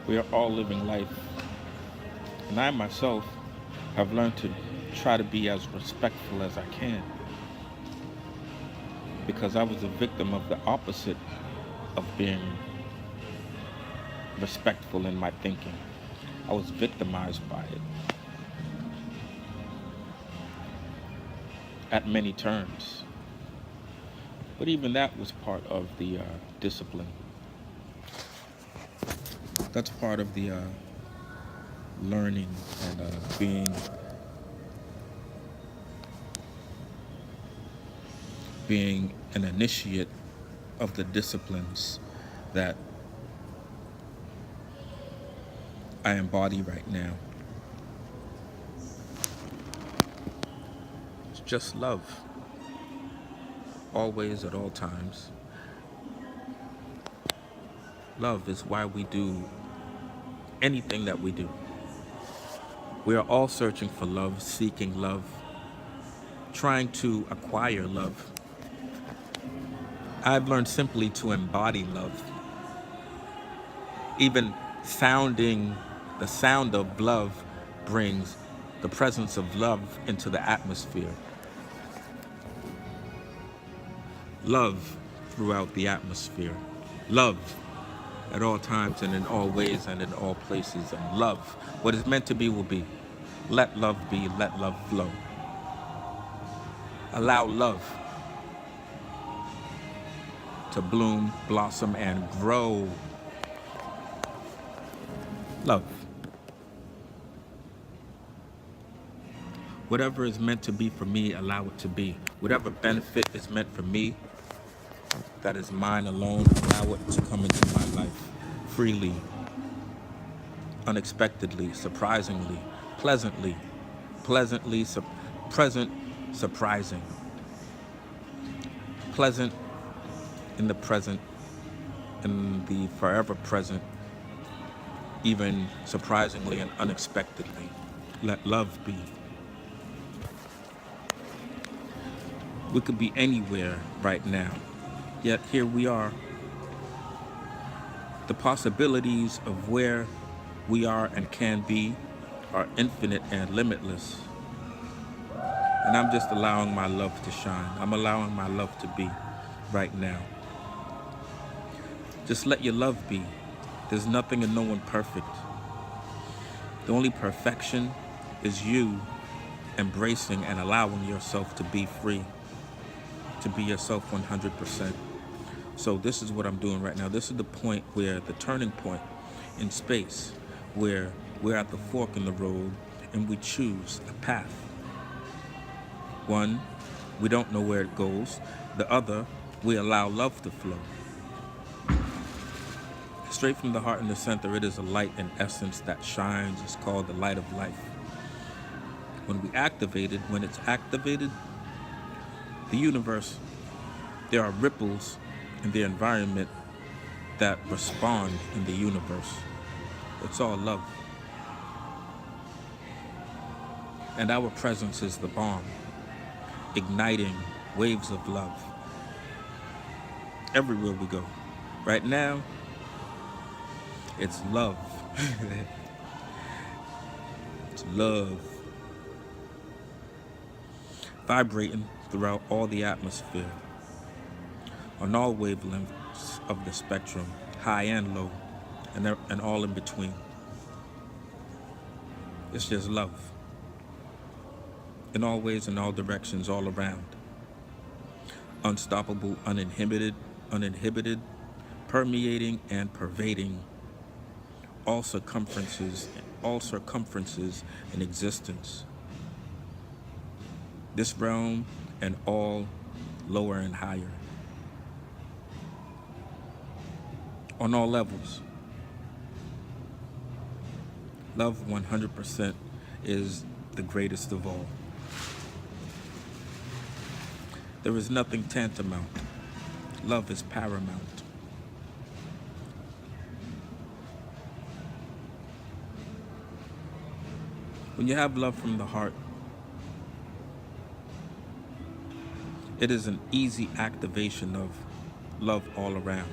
We are all living life, and I myself have learned to try to be as respectful as I can because I was a victim of the opposite of being respectful in my thinking. I was victimized by it at many turns. But even that was part of the discipline. That's part of the learning and being an initiate of the disciplines that I embody right now. It's just love, always, at all times. Love is why we do anything that we do. We are all searching for love, seeking love, trying to acquire love. I've learned simply to embody love. Even the sound of love brings the presence of love into the atmosphere. Love throughout the atmosphere. Love at all times and in all ways and in all places. And love, what is meant to be will be. Let love be, let love flow. Allow love to bloom, blossom, and grow. Love. Whatever is meant to be for me, allow it to be. Whatever benefit is meant for me, that is mine alone, allow it to come into my life freely, unexpectedly, surprisingly, pleasantly, present, surprising. Pleasant in the present, in the forever present, even surprisingly and unexpectedly. Let love be. We could be anywhere right now, yet here we are. The possibilities of where we are and can be are infinite and limitless. And I'm just allowing my love to shine. I'm allowing my love to be right now. Just let your love be. There's nothing and no one perfect. The only perfection is you embracing and allowing yourself to be free, to be yourself 100%. So this is what I'm doing right now. This is the point where, the turning point in space, where we're at the fork in the road and we choose a path. One, we don't know where it goes. The other, we allow love to flow. Straight from the heart in the center, it is a light in essence that shines. It's called the light of life. When it's activated, the universe, there are ripples in the environment that respond in the universe. It's all love. And our presence is the bomb, igniting waves of love everywhere we go. Right now, it's love. It's love. Vibrating throughout all the atmosphere, on all wavelengths of the spectrum, high and low, and all in between. It's just love. In all ways, in all directions, all around. Unstoppable, uninhibited, permeating and pervading all circumferences in existence. This realm and all lower and higher. On all levels. Love 100% is the greatest of all. There is nothing tantamount. Love is paramount. When you have love from the heart, it is an easy activation of love all around.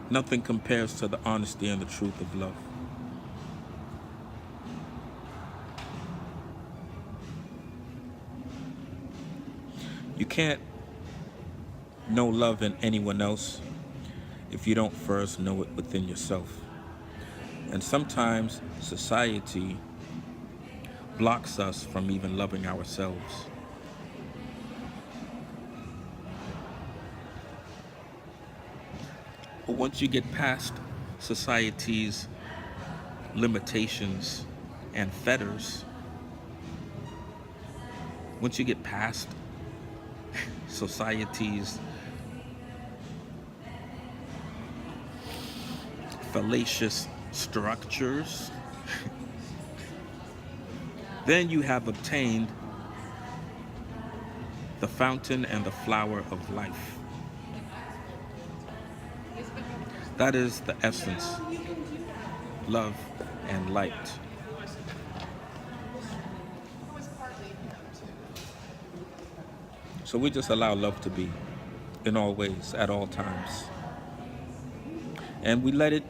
Nothing compares to the honesty and the truth of love. You can't know love in anyone else if you don't first know it within yourself. And sometimes society blocks us from even loving ourselves. But once you get past society's limitations and fetters, once you get past society's fallacious structures, then you have obtained the fountain and the flower of life. That is the essence, love and light. So we just allow love to be in all ways, at all times. And we let it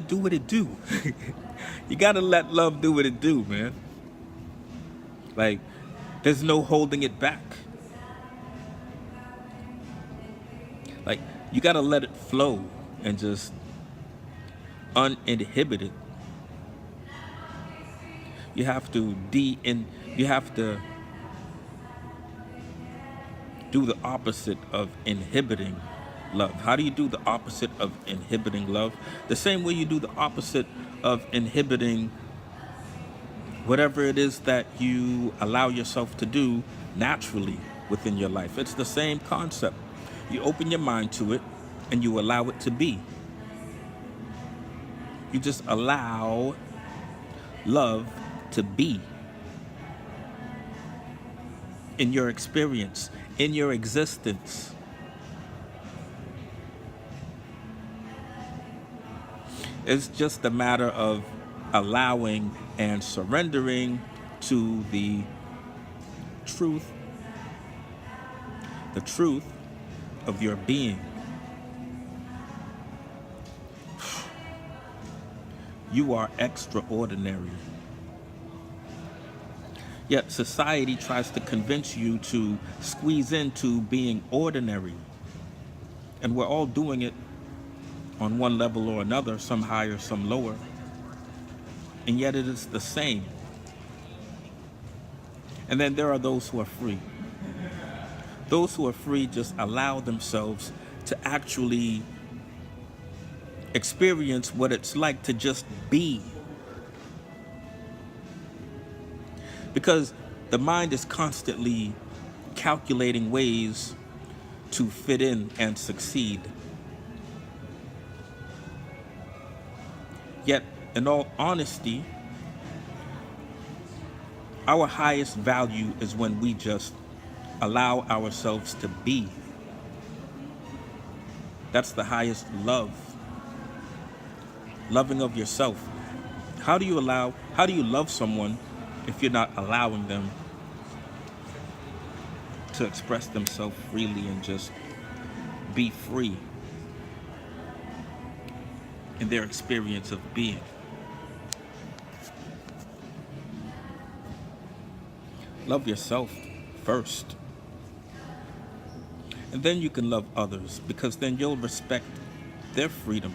do what it do. You gotta let love do what it do, man. Like, there's no holding it back. Like, you gotta let it flow and just uninhibited. You have to you have to do the opposite of inhibiting love. How do you do the opposite of inhibiting love? The same way you do the opposite of inhibiting whatever it is that you allow yourself to do naturally within your life. It's the same concept. You open your mind to it and you allow it to be. You just allow love to be in your experience, in your existence. It's just a matter of allowing and surrendering to the truth of your being. You are extraordinary. Yet society tries to convince you to squeeze into being ordinary. And we're all doing it on one level or another, some higher, some lower. And yet it is the same. And then there are those who are free. Those who are free just allow themselves to actually experience what it's like to just be. Because the mind is constantly calculating ways to fit in and succeed. Yet, in all honesty, our highest value is when we just allow ourselves to be. That's the highest love. Loving of yourself. How do you love someone if you're not allowing them to express themselves freely and just be free in their experience of being? Love yourself first. And then you can love others, because then you'll respect their freedom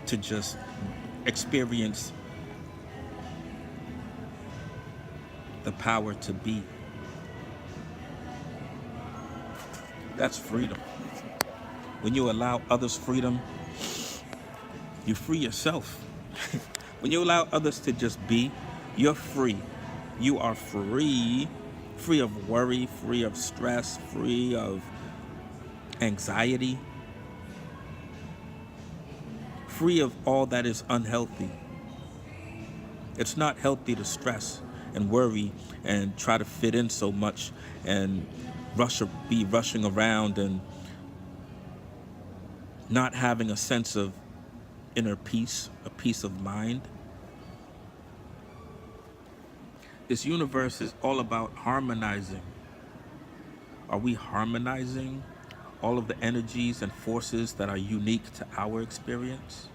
to just experience the power to be. That's freedom. When you allow others freedom, you free yourself. When you allow others to just be, you're free. You are free. Free of worry, free of stress, free of anxiety, free of all that is unhealthy. It's not healthy to stress and worry and try to fit in so much and be rushing around and not having a sense of inner peace, a peace of mind. This universe is all about harmonizing. Are we harmonizing all of the energies and forces that are unique to our experience.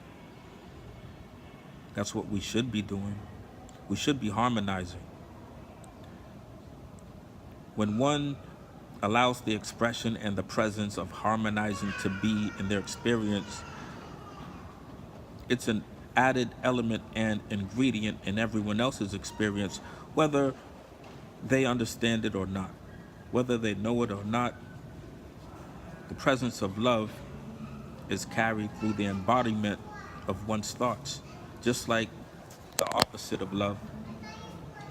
That's what we should be doing. We should be harmonizing. When one allows the expression and the presence of harmonizing to be in their experience, it's an added element and ingredient in everyone else's experience, whether they understand it or not, whether they know it or not. The presence of love is carried through the embodiment of one's thoughts, just like the opposite of love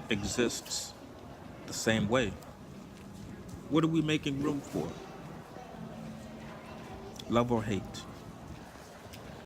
exists the same way. What are we making room for? Love or hate?